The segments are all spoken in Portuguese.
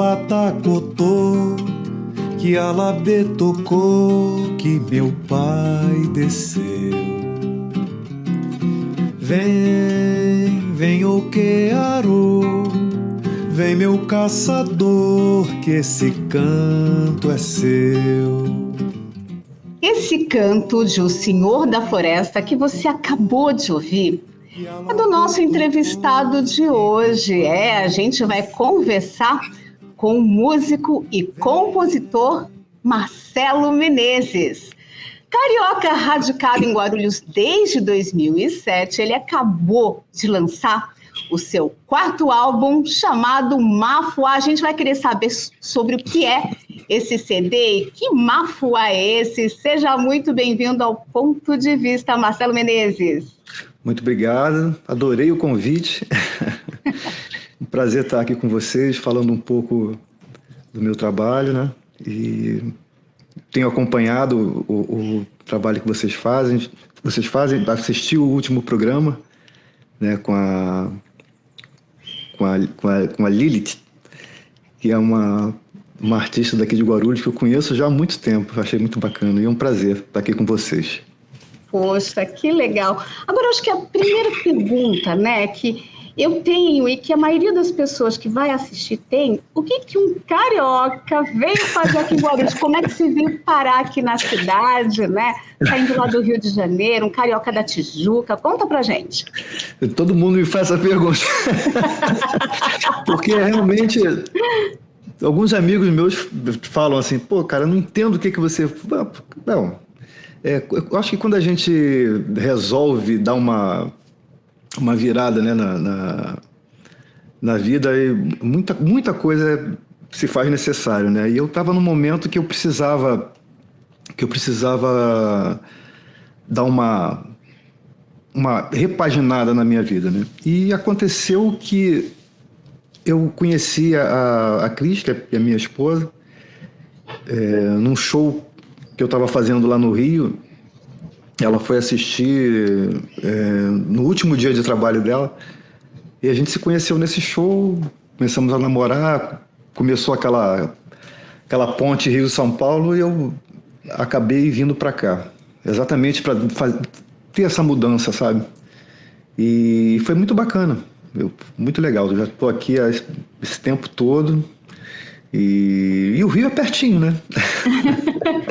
Batacotô, que Alabê tocou, que meu pai desceu. Vem o quearô, vem meu caçador, que esse canto é seu. Esse canto de O Senhor da Floresta que você acabou de ouvir é do nosso entrevistado de hoje. A gente vai conversar com o músico e compositor Marcelo Menezes. Carioca radicado em Guarulhos desde 2007, ele acabou de lançar o seu quarto álbum chamado Mafuá. A gente vai querer saber sobre o que é esse CD e que Mafuá é esse. Seja muito bem-vindo ao Ponto de Vista, Marcelo Menezes. Muito obrigado, adorei o convite. Um prazer estar aqui com vocês, falando um pouco do meu trabalho, né? E tenho acompanhado o trabalho que vocês fazem. Assisti o último programa, né, com a Lilith, que é uma artista daqui de Guarulhos que eu conheço já há muito tempo. Achei muito bacana e é um prazer estar aqui com vocês. Poxa, que legal. Agora, eu acho que a primeira pergunta, né, que eu tenho e que a maioria das pessoas que vai assistir tem, o que um carioca veio fazer aqui em Guarulhos? Como é que se veio parar aqui na cidade, né? Saindo lá do Rio de Janeiro, um carioca da Tijuca. Conta pra gente. Todo mundo me faz essa pergunta. Porque realmente alguns amigos meus falam assim, pô, cara, eu não entendo o que você... Não, eu acho que quando a gente resolve dar uma virada, né, na vida, e muita coisa se faz necessário, né? E eu estava num momento que eu precisava dar uma repaginada na minha vida, né? E aconteceu que eu conheci a Cris, que é a minha esposa, num show que eu estava fazendo lá no Rio. Ela foi assistir no último dia de trabalho dela e a gente se conheceu nesse show, começamos a namorar, começou aquela ponte Rio-São Paulo e eu acabei vindo para cá, exatamente para ter essa mudança, sabe? E foi muito bacana, muito legal. Eu já estou aqui esse tempo todo e o Rio é pertinho, né?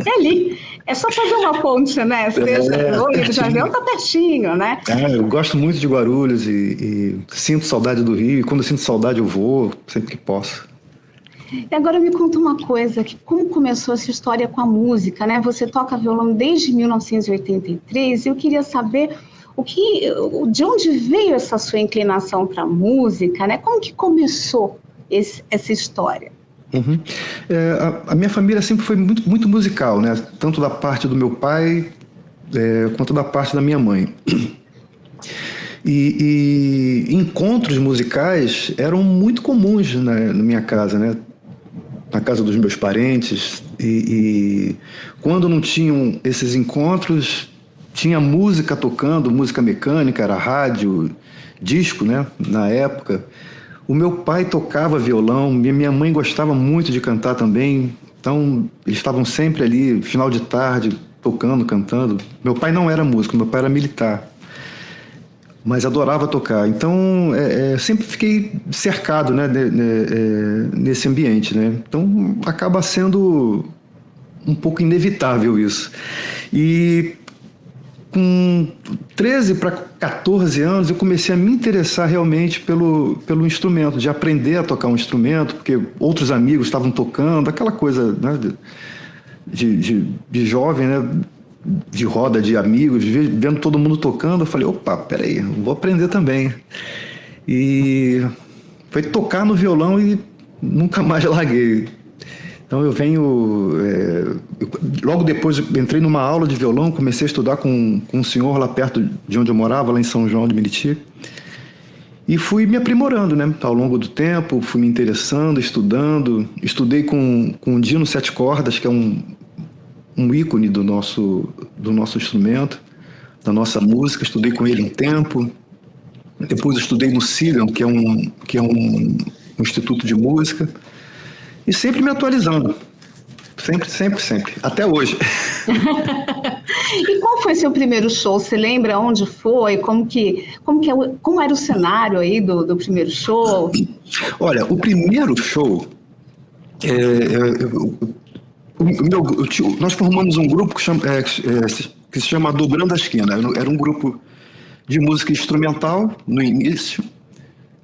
É ali. É só fazer uma ponte, né? Você deixa o Rio de Janeiro, tá pertinho, né? Eu gosto muito de Guarulhos e sinto saudade do Rio. E quando eu sinto saudade, eu vou sempre que posso. E agora me conta uma coisa, que como começou essa história com a música, né? Você toca violão desde 1983 e eu queria saber de onde veio essa sua inclinação para a música, né? Como que começou essa história? Uhum. A minha família sempre foi muito, muito musical, né? Tanto da parte do meu pai quanto da parte da minha mãe. E encontros musicais eram muito comuns na minha casa, né? Na casa dos meus parentes. E quando não tinham esses encontros, tinha música tocando, música mecânica, era rádio, disco, né? Na época. O meu pai tocava violão, minha mãe gostava muito de cantar também, então eles estavam sempre ali, final de tarde, tocando, cantando. Meu pai não era músico, meu pai era militar, mas adorava tocar. Então, sempre fiquei cercado, né, nesse ambiente, né? Então, acaba sendo um pouco inevitável isso. E com 13 para 14 anos, eu comecei a me interessar realmente pelo instrumento, de aprender a tocar um instrumento, porque outros amigos estavam tocando, aquela coisa, né, de jovem, né, de roda de amigos, vendo todo mundo tocando. Eu falei, opa, peraí, eu vou aprender também. E foi tocar no violão e nunca mais larguei. Então eu venho... logo depois eu entrei numa aula de violão, comecei a estudar com um senhor lá perto de onde eu morava, lá em São João de Meriti. E fui me aprimorando, né? Ao longo do tempo, fui me interessando, estudando. Estudei com o Dino Sete Cordas, que é um ícone do nosso instrumento, da nossa música. Estudei com ele um tempo. Depois estudei no CIGAM, que é um instituto de música. e sempre me atualizando. Sempre. Até hoje. E qual foi seu primeiro show? Você lembra onde foi? Como era o cenário aí do primeiro show? Olha, o primeiro show, nós formamos um grupo que se chama Dobrando a Esquina. Era um grupo de música instrumental no início,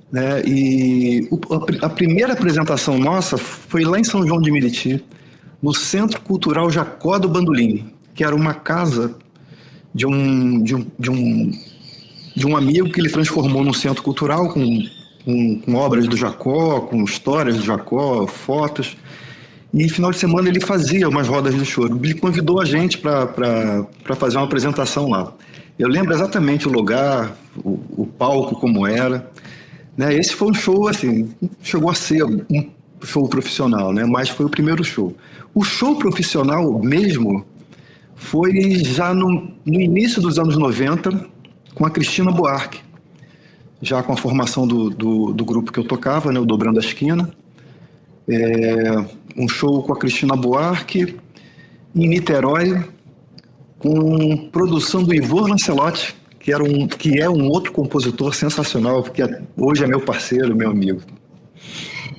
né? E a primeira apresentação nossa foi lá em São João de Meriti, no Centro Cultural Jacó do Bandolim, que era uma casa de um amigo que ele transformou num centro cultural com obras do Jacó, com histórias do Jacó, fotos. E final de semana ele fazia umas rodas de choro. Ele convidou a gente para fazer uma apresentação lá. Eu lembro exatamente o lugar, o palco como era, né? Esse foi um show, assim, chegou a ser um show profissional, né? Mas foi o primeiro show. O show profissional mesmo foi já no início dos anos 90, com a Cristina Buarque, já com a formação do grupo que eu tocava, né? O Dobrando a Esquina. Um show com a Cristina Buarque em Niterói, com produção do Ivor Lancelotti, que é um outro compositor sensacional, que hoje é meu parceiro, meu amigo.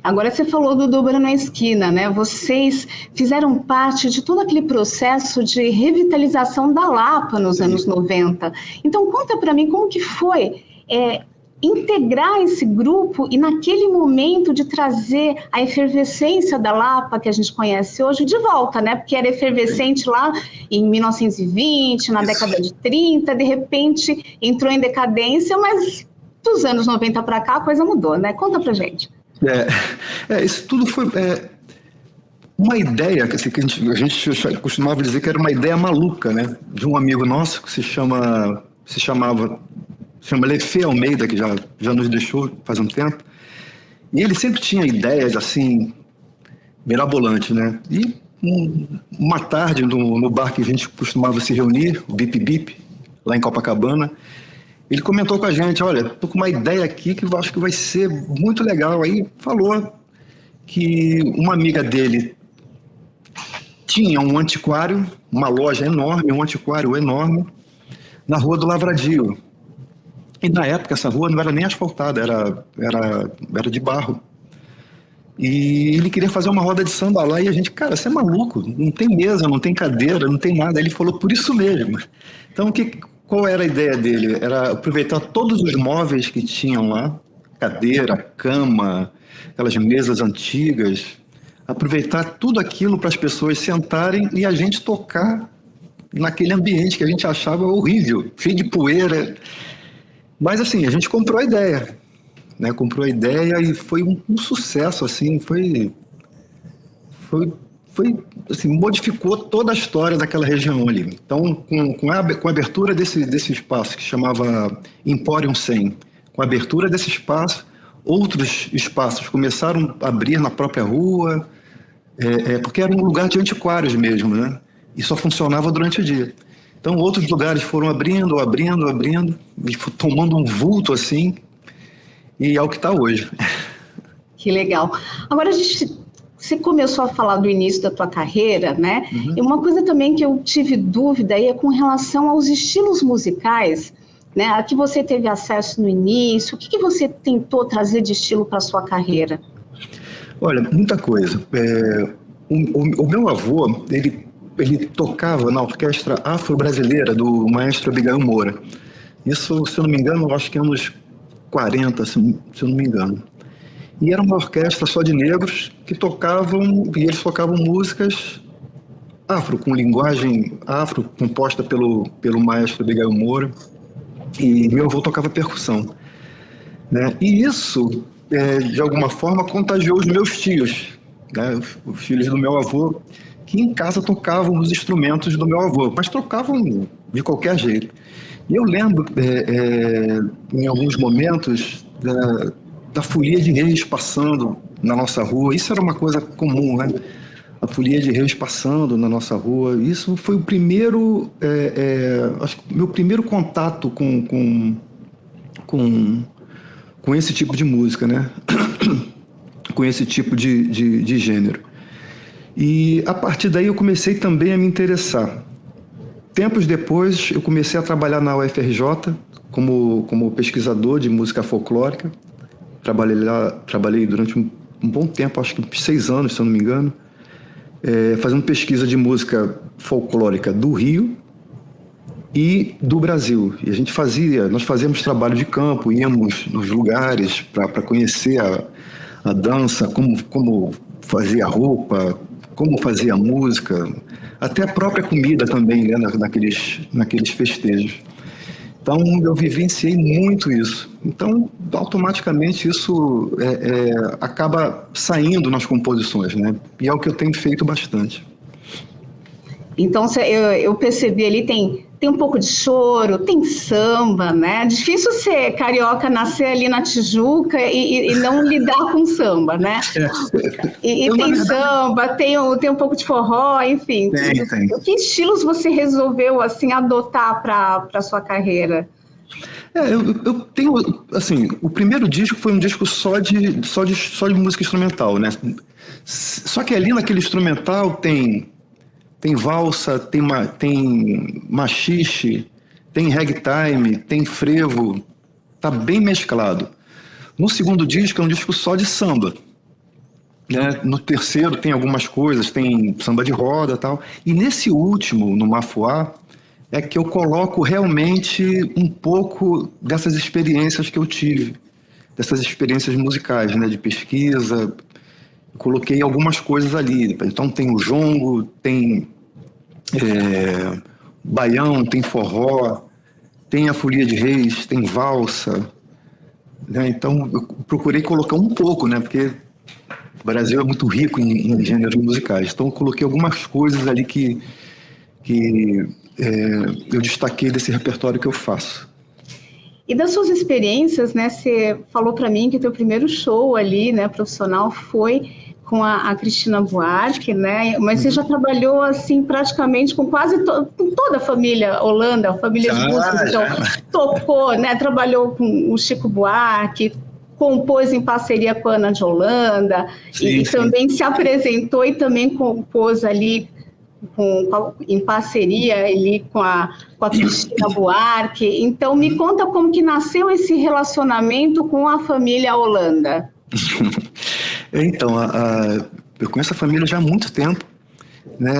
Agora você falou do Dobrando a Esquina, né? Vocês fizeram parte de todo aquele processo de revitalização da Lapa nos anos 90. Então conta para mim como que foi integrar esse grupo e naquele momento de trazer a efervescência da Lapa que a gente conhece hoje de volta, né? Porque era efervescente lá em 1920, na década de 30, de repente entrou em decadência, mas dos anos 90 para cá a coisa mudou, né? Conta pra gente. Isso tudo foi uma ideia que a gente costumava dizer que era uma ideia maluca, né? De um amigo nosso que se chama Lefê Almeida, que já nos deixou faz um tempo. E ele sempre tinha ideias assim mirabolantes, né? E uma tarde no bar que a gente costumava se reunir, o Bip Bip, lá em Copacabana, ele comentou com a gente: olha, tô com uma ideia aqui que eu acho que vai ser muito legal. Aí falou que uma amiga dele tinha um antiquário, uma loja enorme, um antiquário enorme, na Rua do Lavradio. E na época essa rua não era nem asfaltada, era de barro. E ele queria fazer uma roda de samba lá e a gente, cara, você é maluco, não tem mesa, não tem cadeira, não tem nada. Aí ele falou: por isso mesmo. Então qual era a ideia dele? Era aproveitar todos os móveis que tinham lá, cadeira, cama, aquelas mesas antigas, aproveitar tudo aquilo para as pessoas sentarem e a gente tocar naquele ambiente que a gente achava horrível, cheio de poeira. Mas assim, a gente comprou a ideia, né? Comprou a ideia e foi um sucesso, assim, foi assim, modificou toda a história daquela região ali. Então, com a abertura desse espaço que chamava Emporium 100, com a abertura desse espaço, outros espaços começaram a abrir na própria rua, porque era um lugar de antiquários mesmo, né? E só funcionava durante o dia. Então, outros lugares foram abrindo, e tomando um vulto assim, e é o que está hoje. Que legal. Agora, você começou a falar do início da tua carreira, né? Uhum. E uma coisa também que eu tive dúvida aí é com relação aos estilos musicais, né? A que você teve acesso no início, o que você tentou trazer de estilo para a sua carreira? Olha, muita coisa. O meu avô, ele tocava na orquestra afro-brasileira do maestro Abigail Moura. Isso, se eu não me engano, acho que anos 40, se eu não me engano. E era uma orquestra só de negros que tocavam, e eles tocavam músicas afro, com linguagem afro, composta pelo maestro Abigail Moura, e meu avô tocava percussão, né? E isso, de alguma forma, contagiou os meus tios, né? Os filhos do meu avô, que em casa tocavam os instrumentos do meu avô, mas tocavam de qualquer jeito. E eu lembro, em alguns momentos, da folia de reis passando na nossa rua. Isso era uma coisa comum, né? A folia de reis passando na nossa rua. Isso foi o primeiro, acho que meu primeiro contato com esse tipo de música, né? com esse tipo de gênero. E a partir daí eu comecei também a me interessar. Tempos depois eu comecei a trabalhar na UFRJ como pesquisador de música folclórica. Trabalhei durante um bom tempo, acho que 6 anos, se eu não me engano, fazendo pesquisa de música folclórica do Rio e do Brasil. E nós fazíamos trabalho de campo, íamos nos lugares para conhecer a dança, como fazia a roupa, como fazia a música, até a própria comida também, né, naqueles festejos. Então, eu vivenciei muito isso. Então, automaticamente, isso acaba saindo nas composições, né? E é o que eu tenho feito bastante. Então, eu percebi ali, tem um pouco de choro, tem samba, né? Difícil ser carioca, nascer ali na Tijuca e não lidar com samba, né? E tem samba, tem um pouco de forró, enfim. Tem. Que estilos você resolveu, assim, adotar para a sua carreira? Eu tenho, assim, o primeiro disco foi um disco só de música instrumental, né? Só que ali naquele instrumental tem valsa, tem machixe, tem ragtime, tem frevo, tá bem mesclado. No segundo disco é um disco só de samba, né? No terceiro tem algumas coisas, tem samba de roda e tal. E nesse último, no Mafuá, é que eu coloco realmente um pouco dessas experiências que eu tive, dessas experiências musicais, né, de pesquisa. Coloquei algumas coisas ali. Então tem o jongo, tem baião, tem forró, tem a folia de reis, tem valsa, né? Então eu procurei colocar um pouco, né, porque o Brasil é muito rico em gêneros musicais. Então eu coloquei algumas coisas ali que eu destaquei desse repertório que eu faço. E das suas experiências, né? Você falou para mim que teu primeiro show ali, né, profissional, foi com a Cristina Buarque, né? Mas você já trabalhou assim praticamente com com toda a família Holanda, a família de músicos, então tocou, né? Trabalhou com o Chico Buarque, compôs em parceria com a Ana de Holanda, sim. Também se apresentou e também compôs ali em parceria ali com a Cristina Buarque. Então, me conta como que nasceu esse relacionamento com a família Holanda. Então, eu conheço a família já há muito tempo, né?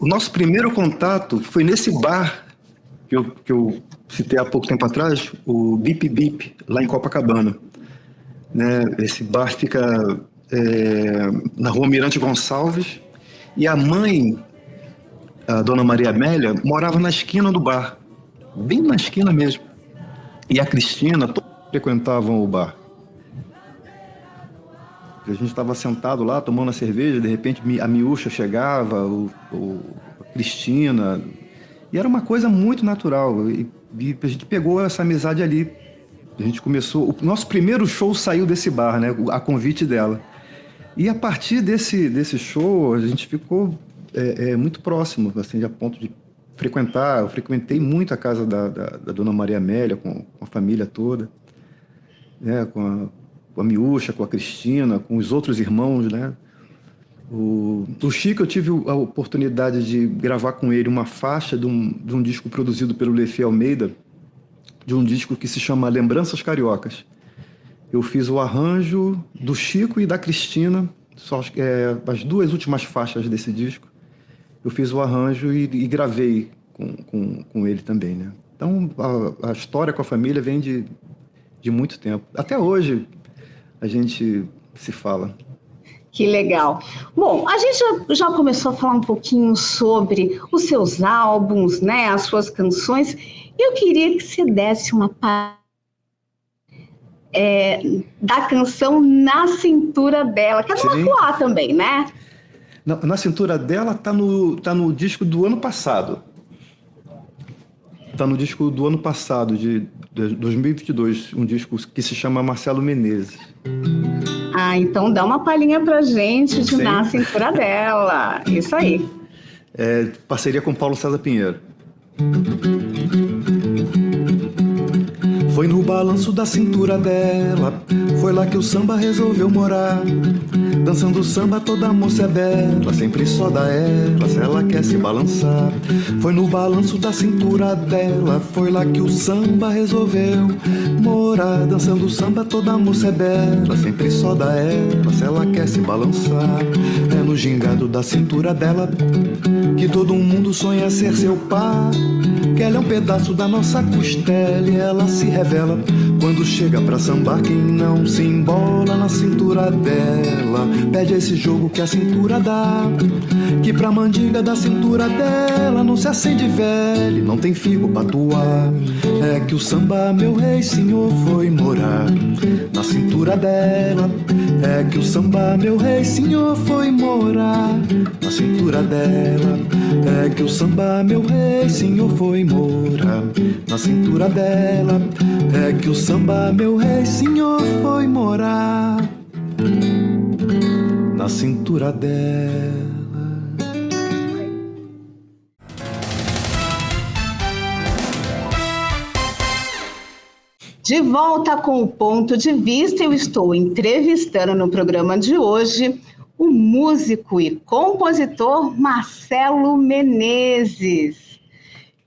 O nosso primeiro contato foi nesse bar que eu citei há pouco tempo atrás, o Bip Bip, lá em Copacabana, né? Esse bar fica na rua Mirante Gonçalves, e a mãe, a dona Maria Amélia, morava na esquina do bar, bem na esquina mesmo. E a Cristina, todos frequentavam o bar. A gente estava sentado lá, tomando a cerveja, de repente a Miúcha chegava, a Cristina, e era uma coisa muito natural. E a gente pegou essa amizade ali. A gente começou... O nosso primeiro show saiu desse bar, né? A convite dela. E a partir desse show, a gente ficou muito próximo, assim, a ponto de frequentar. Eu frequentei muito a casa da dona Maria Amélia, com a família toda, né? Com a Miúcha, com a Cristina, com os outros irmãos, né? O Chico, eu tive a oportunidade de gravar com ele uma faixa de um disco produzido pelo Lefi Almeida, de um disco que se chama Lembranças Cariocas. Eu fiz o arranjo do Chico e da Cristina, as duas últimas faixas desse disco. Eu fiz o arranjo e gravei com ele também, né? Então, a história com a família vem de muito tempo. Até hoje, a gente se fala. Que legal. Bom, a gente já começou a falar um pouquinho sobre os seus álbuns, né, as suas canções. Eu queria que você desse uma da canção Na Cintura Dela, que é do Mafuá também, né? Na Cintura Dela tá no disco do ano passado. Tá no disco do ano passado, de 2022, um disco que se chama Marcelo Menezes. Ah, então dá uma palhinha pra gente de Na Cintura Dela. Isso aí. Parceria com Paulo César Pinheiro. Foi no balanço da cintura dela, foi lá que o samba resolveu morar. Dançando samba toda moça é bela, sempre só dá ela se ela quer se balançar. Foi no balanço da cintura dela, foi lá que o samba resolveu morar. Dançando samba toda moça é bela, sempre só dá ela se ela quer se balançar. É no gingado da cintura dela que todo mundo sonha ser seu par. Que ela é um pedaço da nossa costela e ela se revela quando chega pra sambar. Quem não se embola na cintura dela pede esse jogo que a cintura dá. Que pra mandiga da cintura dela não se acende velho, não tem figo pra atuar. É que o samba, meu rei, senhor, foi morar na cintura dela. É que o samba, meu rei, senhor, foi morar na cintura dela. É que o samba, meu rei, senhor, foi morar na cintura dela. É que o samba, meu rei, senhor, foi morar na cintura dela. De volta com o Ponto de Vista, eu estou entrevistando no programa de hoje o músico e compositor Marcelo Menezes.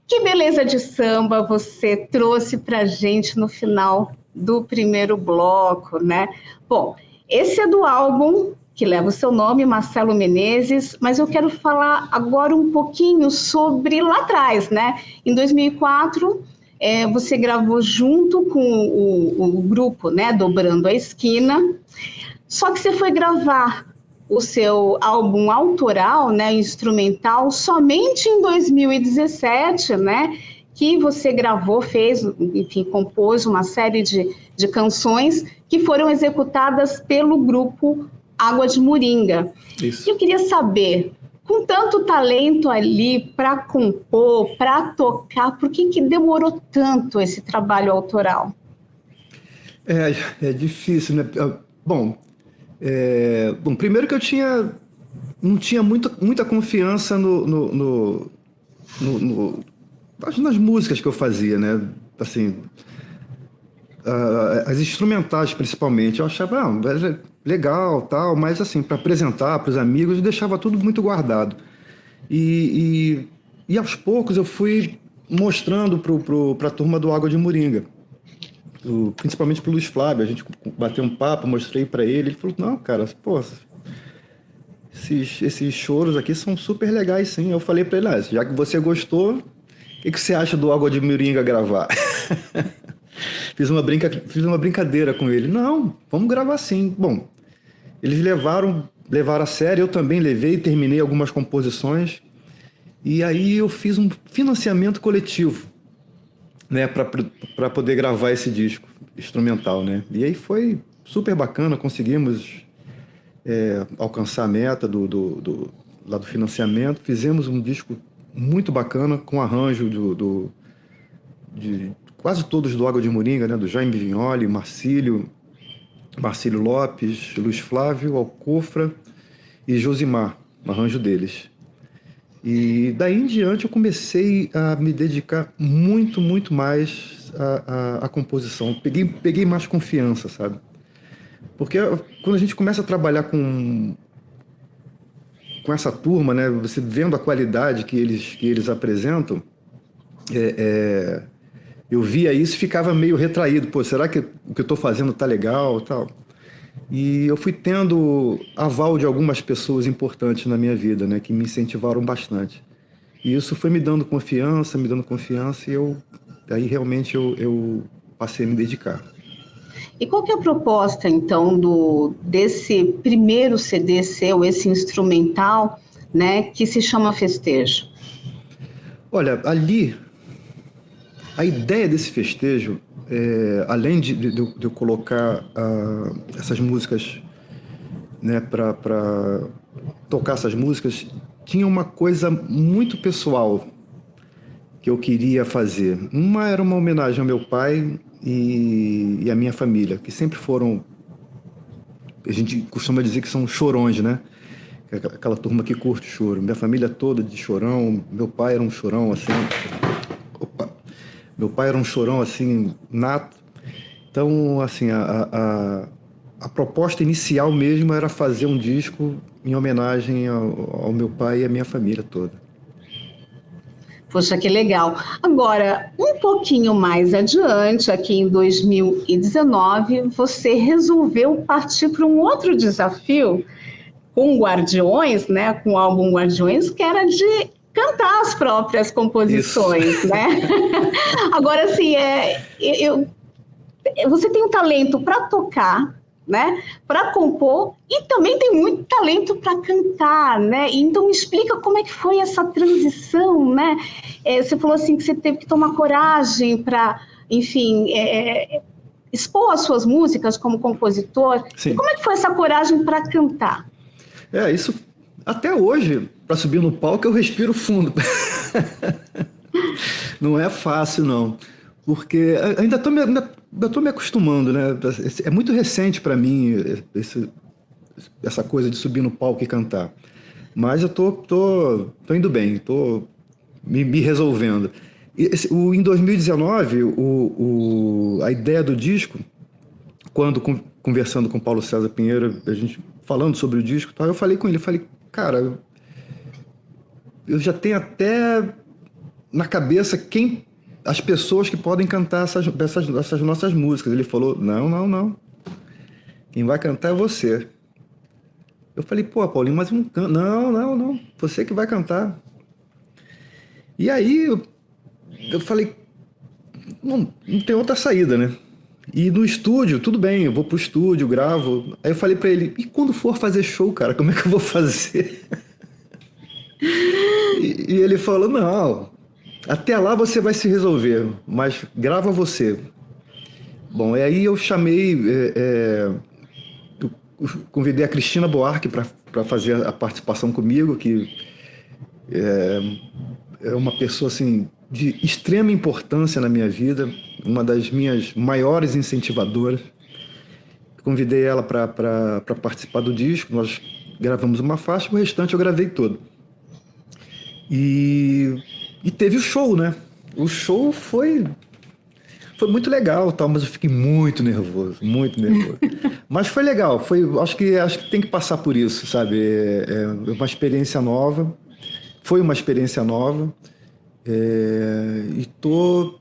Que beleza de samba você trouxe pra gente no final do primeiro bloco, né? Bom, esse é do álbum que leva o seu nome, Marcelo Menezes, mas eu quero falar agora um pouquinho sobre lá atrás, né? Em 2004, você gravou junto com o grupo, né, Dobrando a Esquina, só que você foi gravar o seu álbum autoral, né, instrumental, somente em 2017, né, que você gravou, fez, enfim, compôs uma série de canções que foram executadas pelo grupo Água de Moringa. Isso. Eu queria saber, com tanto talento ali para compor, para tocar, por que demorou tanto esse trabalho autoral? É difícil, né? Bom, primeiro que eu não tinha muita confiança nas músicas que eu fazia, né? Assim, as instrumentais principalmente, eu achava legal, tal, mas assim, para apresentar para os amigos, eu deixava tudo muito guardado. E aos poucos eu fui mostrando para a turma do Água de Moringa, principalmente pro Luiz Flávio. A gente bateu um papo, mostrei para ele falou, não, cara, pô, esses choros aqui são super legais, sim. Eu falei para ele, já que você gostou, o que você acha do Água de Moringa gravar? Fiz uma brincadeira com ele. Não, vamos gravar sim. Bom, eles levaram a sério, eu também levei, terminei algumas composições. E aí eu fiz um financiamento coletivo, né, para poder gravar esse disco instrumental, né? E aí foi super bacana, conseguimos alcançar a meta lá do financiamento. Fizemos um disco muito bacana, com arranjo de quase todos do Água de Moringa, né? Do Jaime Vignoli, Marcílio Lopes, Luiz Flávio, Alcofra e Josimar, arranjo deles. E daí em diante eu comecei a me dedicar muito, muito mais à composição. Peguei mais confiança, sabe? Porque quando a gente começa a trabalhar com essa turma, né? Você vendo a qualidade que eles apresentam, eu via isso e ficava meio retraído. Pô, será que o que eu estou fazendo tá legal, tal? E eu fui tendo aval de algumas pessoas importantes na minha vida, né, que me incentivaram bastante. E isso foi me dando confiança, e aí realmente eu passei a me dedicar. E qual que é a proposta, então, desse primeiro CD seu, esse instrumental, né, que se chama Festejo? Olha, ali, a ideia desse festejo, além de eu colocar essas músicas, né, para tocar essas músicas, tinha uma coisa muito pessoal que eu queria fazer. Era uma homenagem ao meu pai e à minha família, que sempre foram, a gente costuma dizer que são chorões, né? Aquela turma que curte choro. Minha família toda de chorão, meu pai era um chorão assim... Meu pai era um chorão assim, nato. Então, assim, a proposta inicial mesmo era fazer um disco em homenagem ao meu pai e à minha família toda. Poxa, que legal. Agora, um pouquinho mais adiante, aqui em 2019, você resolveu partir para um outro desafio com Guardiões, né? Com o álbum Guardiões, que era de cantar as próprias composições, né? Agora, assim, você tem um talento para tocar, né, para compor, e também tem muito talento para cantar, né? Então me explica como é que foi essa transição, né? Você falou assim que você teve que tomar coragem para, enfim, expor as suas músicas como compositor. Sim. E como é que foi essa coragem para cantar? Isso até hoje, para subir no palco, eu respiro fundo. Não é fácil, não. Porque ainda estou me acostumando, né? É muito recente para mim essa coisa de subir no palco e cantar. Mas eu tô indo bem, estou me resolvendo. Em 2019, a ideia do disco, quando conversando com o Paulo César Pinheiro, a gente falando sobre o disco, eu falei com ele, cara, eu já tenho até na cabeça as pessoas que podem cantar essas nossas músicas. Ele falou, não. Quem vai cantar é você. Eu falei, pô, Paulinho, mas não canto. Não. Você que vai cantar. E aí eu falei, não tem outra saída, né? E no estúdio, tudo bem, eu vou pro estúdio, gravo. Aí eu falei pra ele, e quando for fazer show, cara, como é que eu vou fazer? E ele falou, não... Até lá você vai se resolver, mas grava você. Bom, e aí eu chamei, convidei a Cristina Buarque para fazer a participação comigo, que é uma pessoa assim, de extrema importância na minha vida, uma das minhas maiores incentivadoras. Convidei ela para participar do disco, nós gravamos uma faixa, o restante eu gravei todo. E teve o show, né? O show foi muito legal, tal, mas eu fiquei muito nervoso. Mas foi legal, acho que tem que passar por isso, sabe? É uma experiência nova, foi uma experiência nova, e estou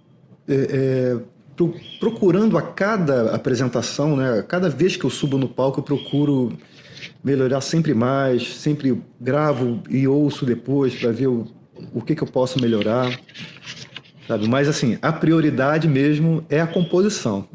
procurando a cada apresentação, né? Cada vez que eu subo no palco, eu procuro melhorar sempre mais, sempre gravo e ouço depois para ver o que eu posso melhorar, sabe? Mas, assim, a prioridade mesmo é a composição.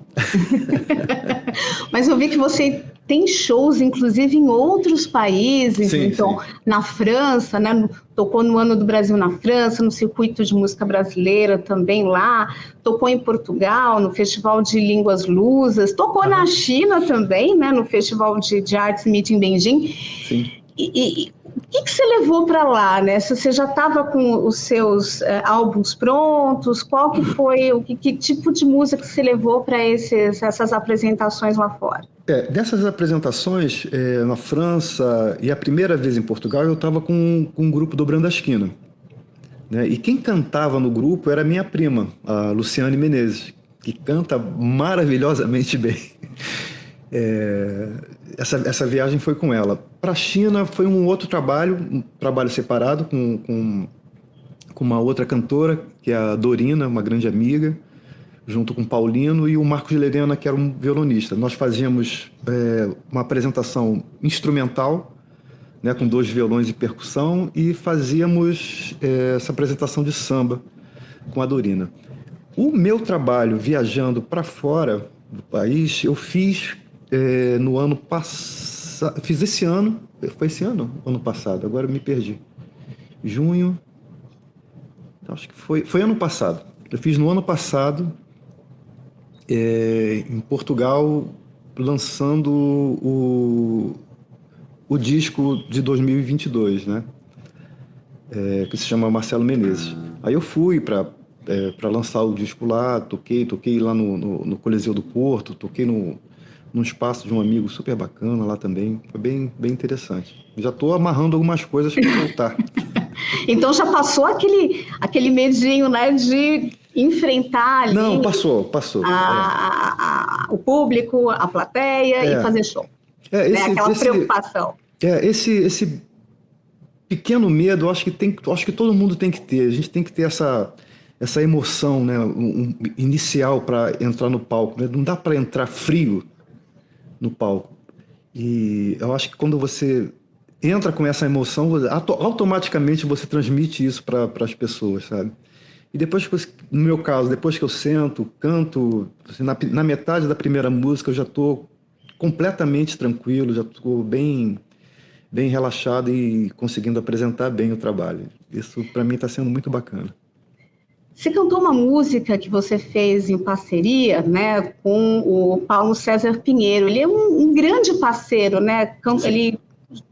Mas eu vi que você tem shows, inclusive, em outros países. Sim, então, sim. Na França, né? Tocou no Ano do Brasil na França, no Circuito de Música Brasileira também lá. Tocou em Portugal, no Festival de Línguas Lusas. Tocou na China também, né? No Festival de Artes Meeting Beijing. Sim. E o que você levou para lá, né? Se você já estava com os seus álbuns prontos, qual que foi, que tipo de música que você levou para essas apresentações lá fora? Dessas apresentações na França e a primeira vez em Portugal, eu estava com um grupo dobrando a esquina, né? E quem cantava no grupo era minha prima, a Luciane Menezes, que canta maravilhosamente bem. Essa viagem foi com ela. Para a China foi um outro trabalho, um trabalho separado com uma outra cantora, que é a Dorina, uma grande amiga, junto com o Paulino e o Marcos Lerena, que era um violonista. Nós fazíamos uma apresentação instrumental, né, com 2 violões e percussão, e fazíamos essa apresentação de samba com a Dorina. O meu trabalho viajando para fora do país, eu fiz no ano passado, fiz esse ano, foi esse ano? Ano passado, agora eu me perdi. Junho, acho que foi ano passado. Eu fiz no ano passado, em Portugal, lançando o disco de 2022, né? Que se chama Marcelo Menezes. Aí eu fui para lançar o disco lá, toquei lá no Coliseu do Porto, toquei num espaço de um amigo super bacana lá também. Foi bem interessante. Já estou amarrando algumas coisas para voltar. Então já passou aquele medinho, né, de enfrentar ali... Não, passou. o público, a plateia e fazer show. Aquela preocupação. Esse pequeno medo, acho que todo mundo tem que ter. A gente tem que ter essa emoção, né, inicial para entrar no palco. Né? Não dá para entrar frio no palco. E eu acho que quando você entra com essa emoção, automaticamente você transmite isso para as pessoas, sabe? E depois, no meu caso, depois que eu sento, canto, assim, na metade da primeira música eu já estou completamente tranquilo, já estou bem relaxado e conseguindo apresentar bem o trabalho. Isso para mim está sendo muito bacana. Você cantou uma música que você fez em parceria, né, com o Paulo César Pinheiro. Ele é um grande parceiro, né? Ele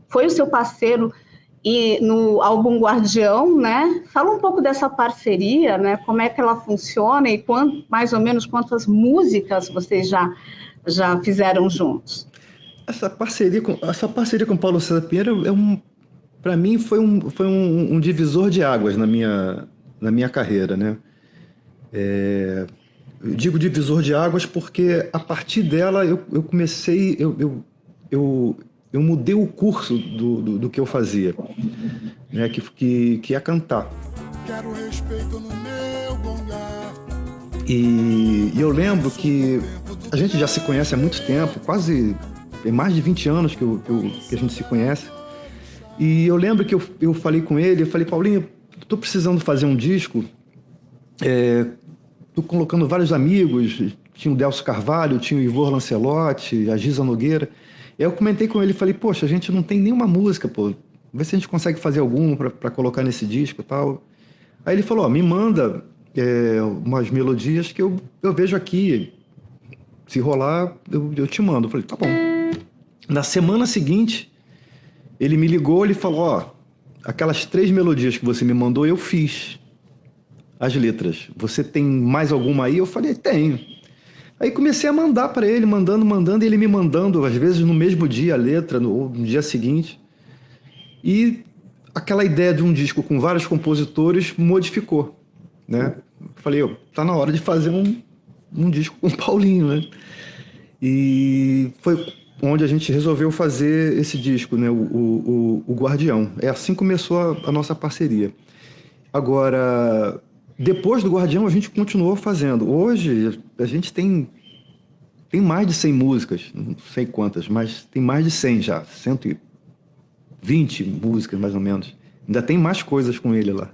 foi o seu parceiro no álbum Guardião, né? Fala um pouco dessa parceria, né? Como é que ela funciona e mais ou menos quantas músicas vocês já fizeram juntos? Essa parceria com o Paulo César Pinheiro para mim foi um divisor de águas na minha carreira, né? Eu digo divisor de águas porque a partir dela eu comecei, eu mudei o curso do que eu fazia, né? Que é cantar. Quero respeito no meu lugar. E eu lembro que a gente já se conhece há muito tempo, quase tem mais de 20 anos que a gente se conhece. E eu lembro que eu falei com ele, eu falei, Paulinho, estou precisando fazer um disco, estou colocando vários amigos, tinha o Delcio Carvalho, tinha o Ivor Lancelotti, a Giza Nogueira. Aí eu comentei com ele, falei, poxa, a gente não tem nenhuma música, pô, vê se a gente consegue fazer alguma para colocar nesse disco e tal. Aí ele falou, me manda umas melodias que eu vejo aqui, se rolar, eu te mando. Eu falei, tá bom. Na semana seguinte, ele me ligou, ele falou, aquelas 3 melodias que você me mandou, eu fiz as letras. Você tem mais alguma aí? Eu falei, tenho. Aí comecei a mandar para ele, mandando, e ele me mandando, às vezes no mesmo dia a letra, ou no dia seguinte. E aquela ideia de um disco com vários compositores modificou, né? Falei, tá na hora de fazer um disco com o Paulinho, né? E foi onde a gente resolveu fazer esse disco, né? O Guardião. Assim começou a nossa parceria. Agora, depois do Guardião, a gente continuou fazendo. Hoje, a gente tem mais de 100 músicas, não sei quantas, mas tem mais de 100 já, 120 músicas, mais ou menos. Ainda tem mais coisas com ele lá.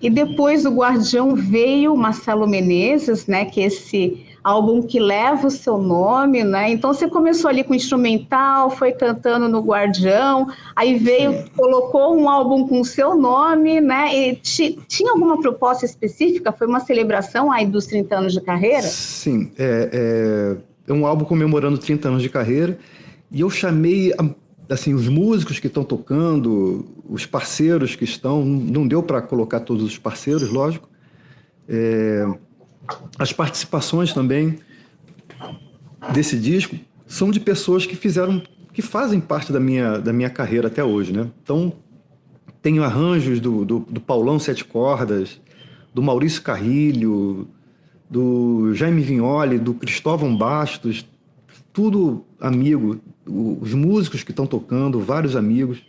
E depois do Guardião veio Marcelo Menezes, né, que é esse álbum que leva o seu nome, né? Então você começou ali com instrumental, foi cantando no Guardião, aí veio, colocou um álbum com o seu nome, né? E tinha alguma proposta específica? Foi uma celebração aí dos 30 anos de carreira? Sim, é um álbum comemorando 30 anos de carreira, e eu chamei assim, os músicos que estão tocando, os parceiros que estão, não deu para colocar todos os parceiros, lógico, as participações também desse disco são de pessoas que fazem parte da minha carreira até hoje, né? Então, tenho arranjos do Paulão Sete Cordas, do Maurício Carrilho, do Jaime Vignoli, do Cristóvão Bastos, tudo amigo, os músicos que estão tocando, vários amigos,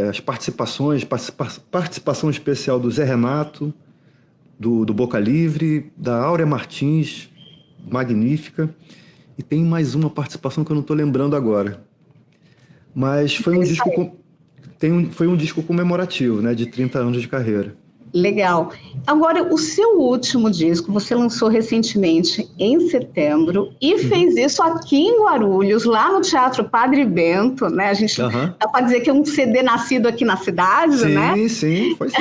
as participação especial do Zé Renato, do Boca Livre, da Áurea Martins, magnífica, e tem mais uma participação que eu não estou lembrando agora. Mas foi um disco comemorativo, né, de 30 anos de carreira. Legal. Agora, o seu último disco você lançou recentemente, em setembro, e fez isso aqui em Guarulhos, lá no Teatro Padre Bento, né? A gente dá para dizer que é um CD nascido aqui na cidade, né? Sim, foi sim.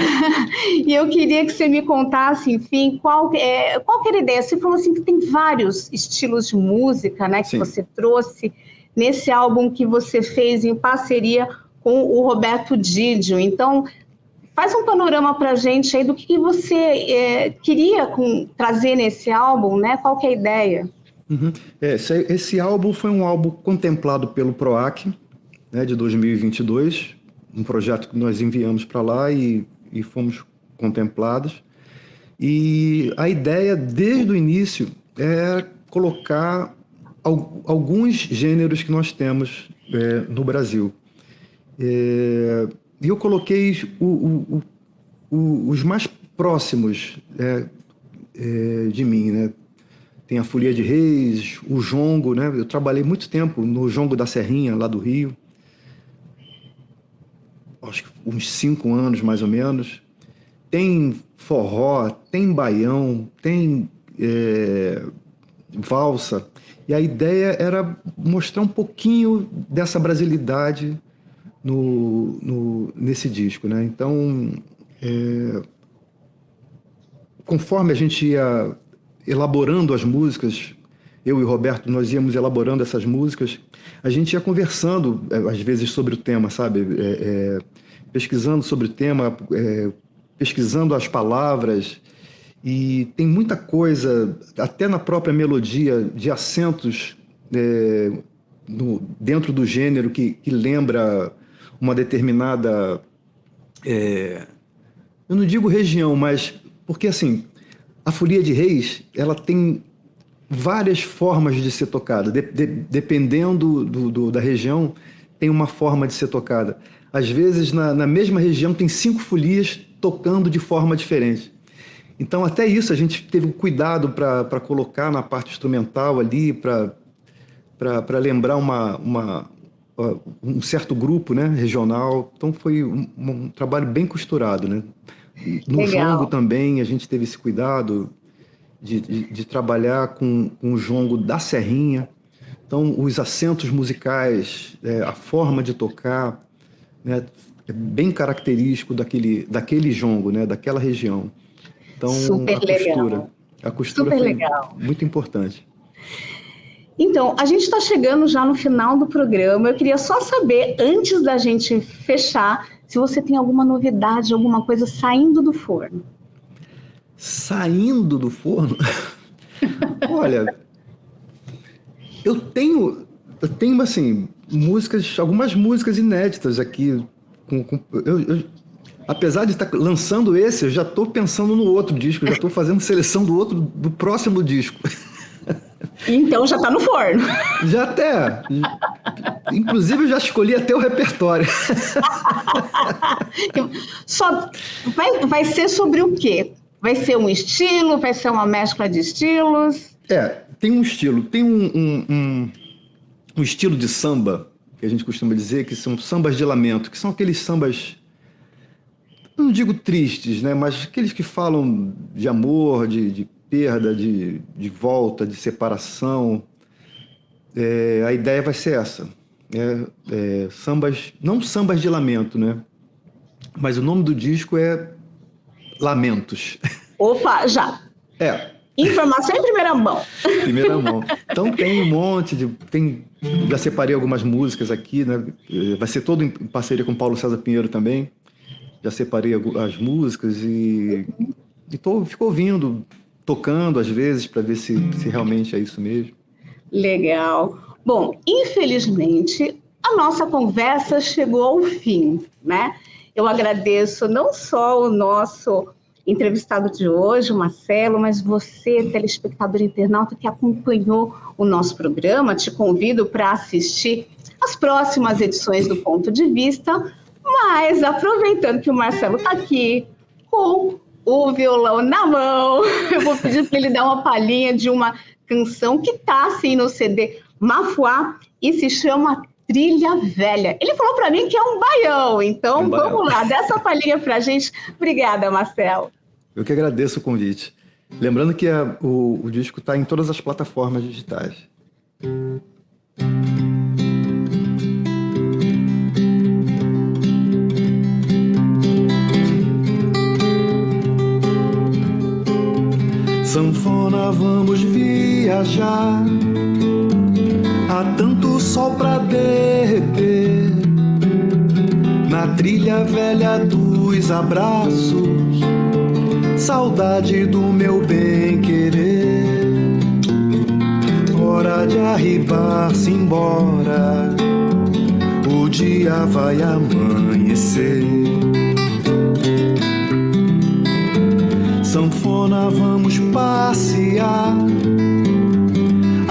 E eu queria que você me contasse, enfim, qual era a ideia? Você falou assim que tem vários estilos de música, né? Que você trouxe nesse álbum que você fez em parceria com o Roberto Didio. Então, faz um panorama para a gente aí do que você queria trazer nesse álbum, né? Qual que é a ideia? Esse álbum foi um álbum contemplado pelo PROAC, né, de 2022, um projeto que nós enviamos para lá e fomos contemplados. E a ideia, desde o início, é colocar alguns gêneros que nós temos no Brasil. E eu coloquei os mais próximos de mim, né? Tem a Folia de Reis, o jongo, né? Eu trabalhei muito tempo no jongo da Serrinha, lá do Rio. Acho que uns 5 anos, mais ou menos. Tem forró, tem baião, tem valsa. E a ideia era mostrar um pouquinho dessa brasilidade nesse disco, né? Então, conforme a gente ia elaborando as músicas, eu e o Roberto, nós íamos elaborando essas músicas, a gente ia conversando, às vezes, sobre o tema, sabe? Pesquisando sobre o tema, pesquisando as palavras, e tem muita coisa, até na própria melodia, de acentos dentro do gênero que lembra uma determinada... eu não digo região, mas... Porque, assim, a Folia de Reis, ela tem várias formas de ser tocada. Dependendo da região, tem uma forma de ser tocada. Às vezes, na mesma região, tem 5 folias tocando de forma diferente. Então, até isso, a gente teve cuidado para colocar na parte instrumental ali, para lembrar um certo grupo, né, regional. Então, foi um trabalho bem costurado, né? No Legal. jongo também, a gente teve esse cuidado de trabalhar com o jongo da Serrinha. Então, os acentos musicais, a forma de tocar, né, é bem característico daquele jongo, né, daquela região. Então, Super legal. A costura Super foi legal. muito importante. Então, a gente está chegando já no final do programa. Eu queria só saber, antes da gente fechar, se você tem alguma novidade, alguma coisa saindo do forno. Saindo do forno? Olha, eu tenho assim, algumas músicas inéditas aqui. Apesar de estar lançando esse, eu já estou pensando no outro disco, já estou fazendo seleção do próximo disco. Então já está no forno. Já até. Inclusive, eu já escolhi até o repertório. Só vai ser sobre o quê? Vai ser um estilo? Vai ser uma mescla de estilos? Tem um estilo. Tem um estilo de samba, que a gente costuma dizer, que são sambas de lamento, que são aqueles sambas, não digo tristes, né, mas aqueles que falam de amor, de perda, de volta, de separação. A ideia vai ser essa. Sambas, não sambas de lamento, né? Mas o nome do disco é Lamentos. Opa, já. Informação em primeira mão. Primeira mão. Então tem um monte já separei algumas músicas aqui, né? Vai ser todo em parceria com Paulo César Pinheiro também. Já separei as músicas e fico ouvindo, tocando às vezes, para ver se realmente é isso mesmo. Legal. Bom, infelizmente, a nossa conversa chegou ao fim, né? Eu agradeço não só o nosso entrevistado de hoje, o Marcelo, mas você, telespectador internauta que acompanhou o nosso programa. Te convido para assistir as próximas edições do Ponto de Vista, mas aproveitando que o Marcelo está aqui com o violão na mão, eu vou pedir para ele dar uma palhinha de uma canção que está assim no CD Mafuá e se chama Trilha Velha. Ele falou para mim que é um baião, então vamos lá, dá essa palhinha para a gente. Obrigada, Marcelo. Eu que agradeço o convite. Lembrando que o disco está em todas as plataformas digitais. Sanfona, vamos viajar. Há tanto sol pra derreter. Na trilha velha dos abraços, saudade do meu bem-querer. Hora de arribar-se embora, o dia vai amanhecer. Sanfona, vamos passear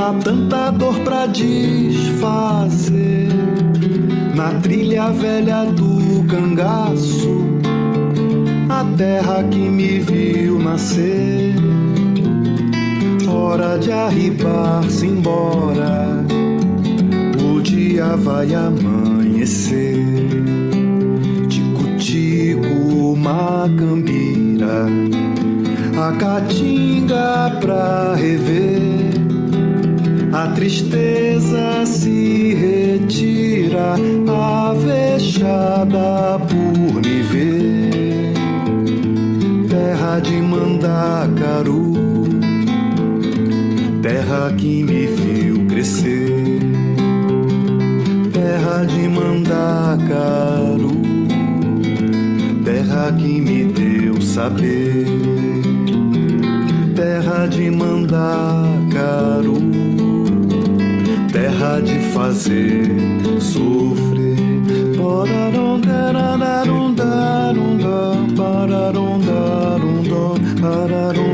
Há tanta dor pra desfazer na trilha velha do cangaço, a terra que me viu nascer. Hora de arribar-se embora, o dia vai amanhecer. Tico-tico, macambira, a caatinga pra rever. A tristeza se retira, avexada por me ver. Terra de Mandacaru, terra que me viu crescer. Terra de Mandacaru, terra que me deu saber. Terra de Mandacaru, terra de fazer sofrer. Pararondarararundar, pararondarundar, pararondarundar.